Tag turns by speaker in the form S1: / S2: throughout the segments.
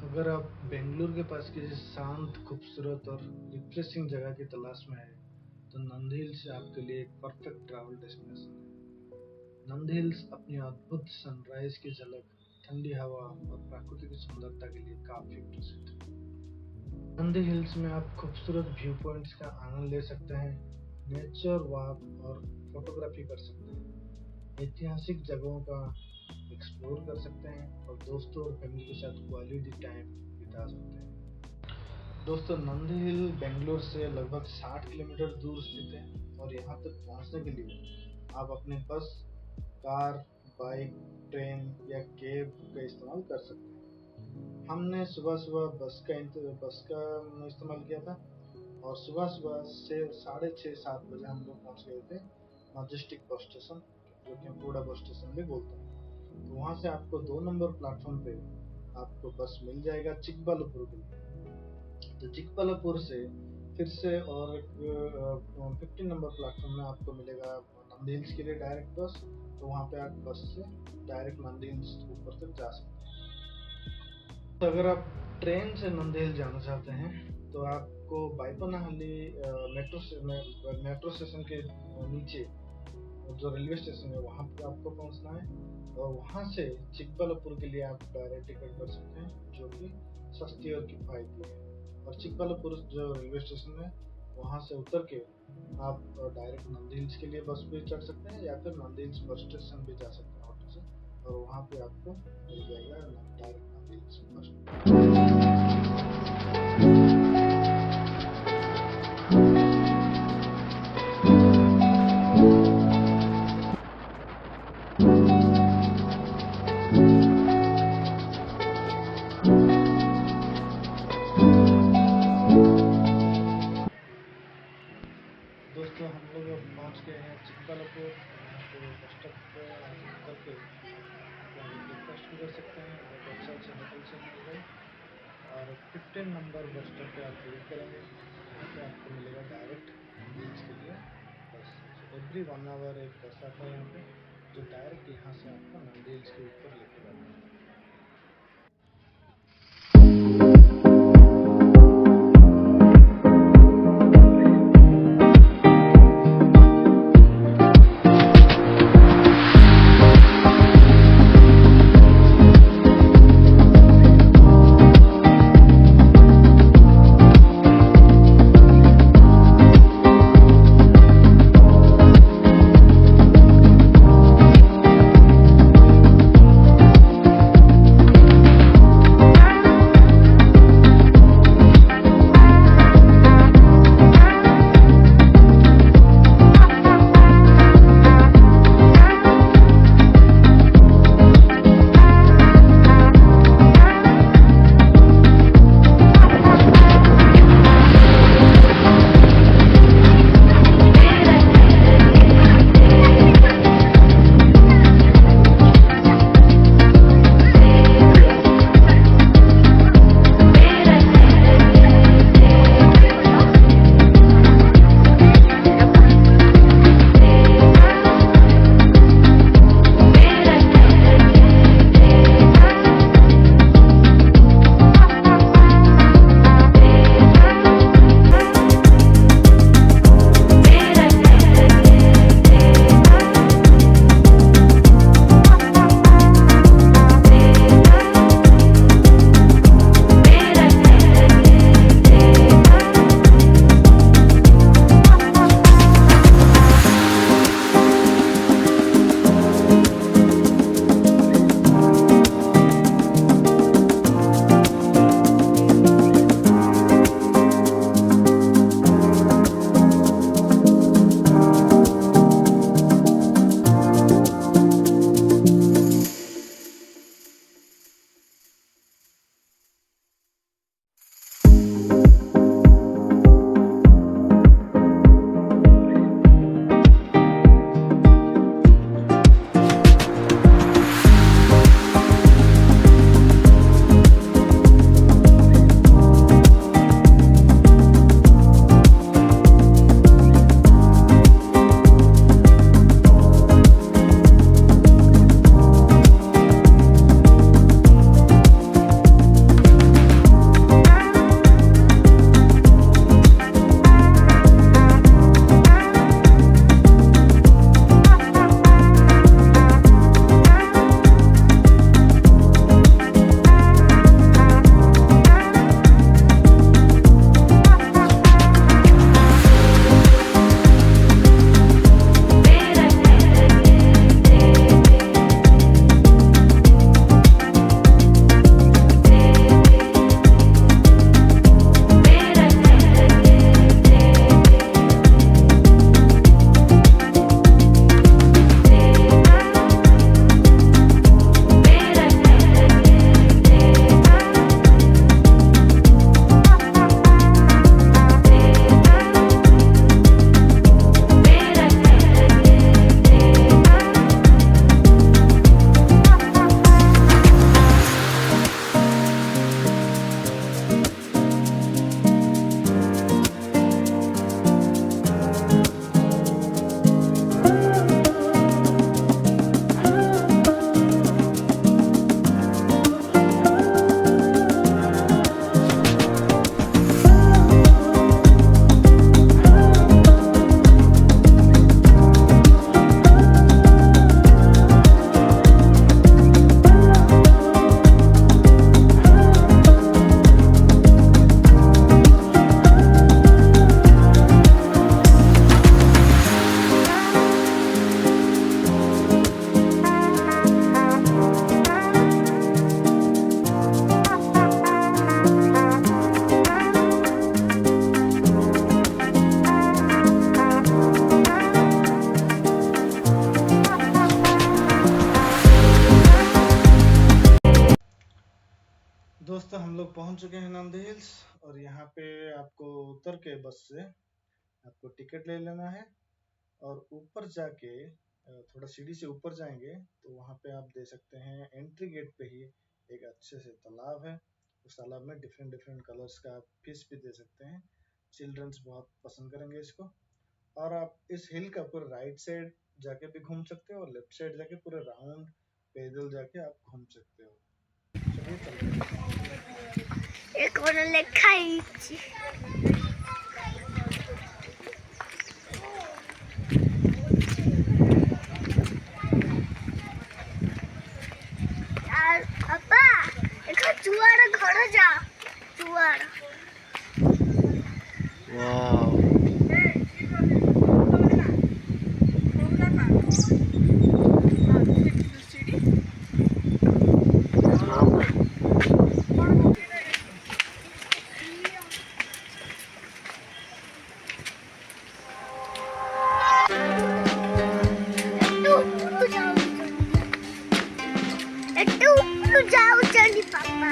S1: अगर आप बेंगलुरु के पास किसी शांत, खूबसूरत और रिफ्रेशिंग जगह की तलाश में हैं, तो नंदी हिल्स आपके लिए एक परफेक्ट ट्रैवल डेस्टिनेशन है। नंदी हिल्स अपनी अद्भुत सनराइज की झलक, ठंडी हवा और प्राकृतिक सुंदरता के लिए काफी प्रसिद्ध है। नंदी हिल्स में आप खूबसूरत व्यू पॉइंट्स का आनंद ले सकते हैं, नेचर वॉक और फोटोग्राफी कर सकते हैं, ऐतिहासिक जगहों का एक्सप्लोर कर सकते हैं और दोस्तों और फैमिली के साथ क्वालिटी टाइम बिता सकते हैं। दोस्तों, नंदी हिल बेंगलोर से लगभग 60 किलोमीटर दूर स्थित है और यहाँ तक पहुँचने के लिए आप अपने बस, कार, बाइक, ट्रेन या कैब का इस्तेमाल कर सकते हैं। हमने सुबह सुबह बस का इस्तेमाल किया था और सुबह सुबह से 6:30-7 बजे हम लोग पहुँच गए थे मजेस्टिक बस स्टेशन, जो कि हम पूरा बस स्टेशन भी बोलते हैं। तो वहाँ से आपको 2 नंबर प्लेटफॉर्म पे आपको बस मिल जाएगा चिकबालुपुर के लिए। तो चिकबालुपुर से फिर से और 15 नंबर प्लेटफॉर्म में आपको मिलेगा नंदी हिल्स के लिए डायरेक्ट बस। तो वहाँ पे आप बस से डायरेक्ट नंदी हिल्स ऊपर तक जा सकते हैं। तो अगर आप ट्रेन से नंदी हिल जाना चाहते हैं तो आपको बाईपनाहल्ली मेट्रो स्टेशन के नीचे जो रेलवे स्टेशन है वहाँ पे आपको पहुँचना है और वहाँ से चिकबालुपुर के लिए आप डायरेक्ट टिकट कर सकते हैं, जो कि सस्ती और किफायती है। और चिकबालुपुर जो रेलवे स्टेशन है वहाँ से उतर के आप डायरेक्ट नंदी हिल्स के लिए बस भी चढ़ सकते हैं या फिर नंदी हिल्स बस स्टेशन भी जा सकते हैं ऑटो से, और वहाँ पे आपको मिल जाएगा डायरेक्ट नंदी हिल्स बस। दोस्तों, हम लोग अब पहुँच गए हैं चिकबालुपुर। यहाँ पे बस स्टॉप पे उतर के ब्रेकफास्ट भी कर सकते हैं, बहुत अच्छा अच्छा होटल से मिल गए। और 15 नंबर बस स्टॉप पे आप वेट करेंगे, यहाँ पे आपको मिलेगा डायरेक्ट नंदी हिल्स के लिए बस। एवरी 1 आवर एक बस आता है यहाँ पे, जो डायरेक्ट यहाँ से आपको नंदी हिल्स के ऊपर लेके जाता है। दोस्तों हम लोग पहुंच चुके हैं नंदी हिल्स, और यहाँ पे आपको उतर के बस से आपको टिकट ले लेना है, और ऊपर जाके थोड़ा सीढ़ी से ऊपर जाएंगे तो वहाँ पे आप दे सकते हैं एंट्री गेट पे ही एक अच्छे से तालाब है। उस तालाब में डिफरेंट डिफरेंट कलर्स का आप फिश भी दे सकते हैं। चिल्ड्रंस बहुत पसंद करेंगे इसको। और आप इस हिल का पूरा राइट साइड जाके भी घूम सकते हो, और लेफ्ट साइड जाके पूरे राउंड पैदल जाके आप घूम सकते हो। चलिए चलते हैं।
S2: एक और लिखा है यार पापा, देखो चुआड़ा घर जा चुआड़ा।
S1: वाव,
S2: जाओ चली पापा।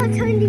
S2: ठंडी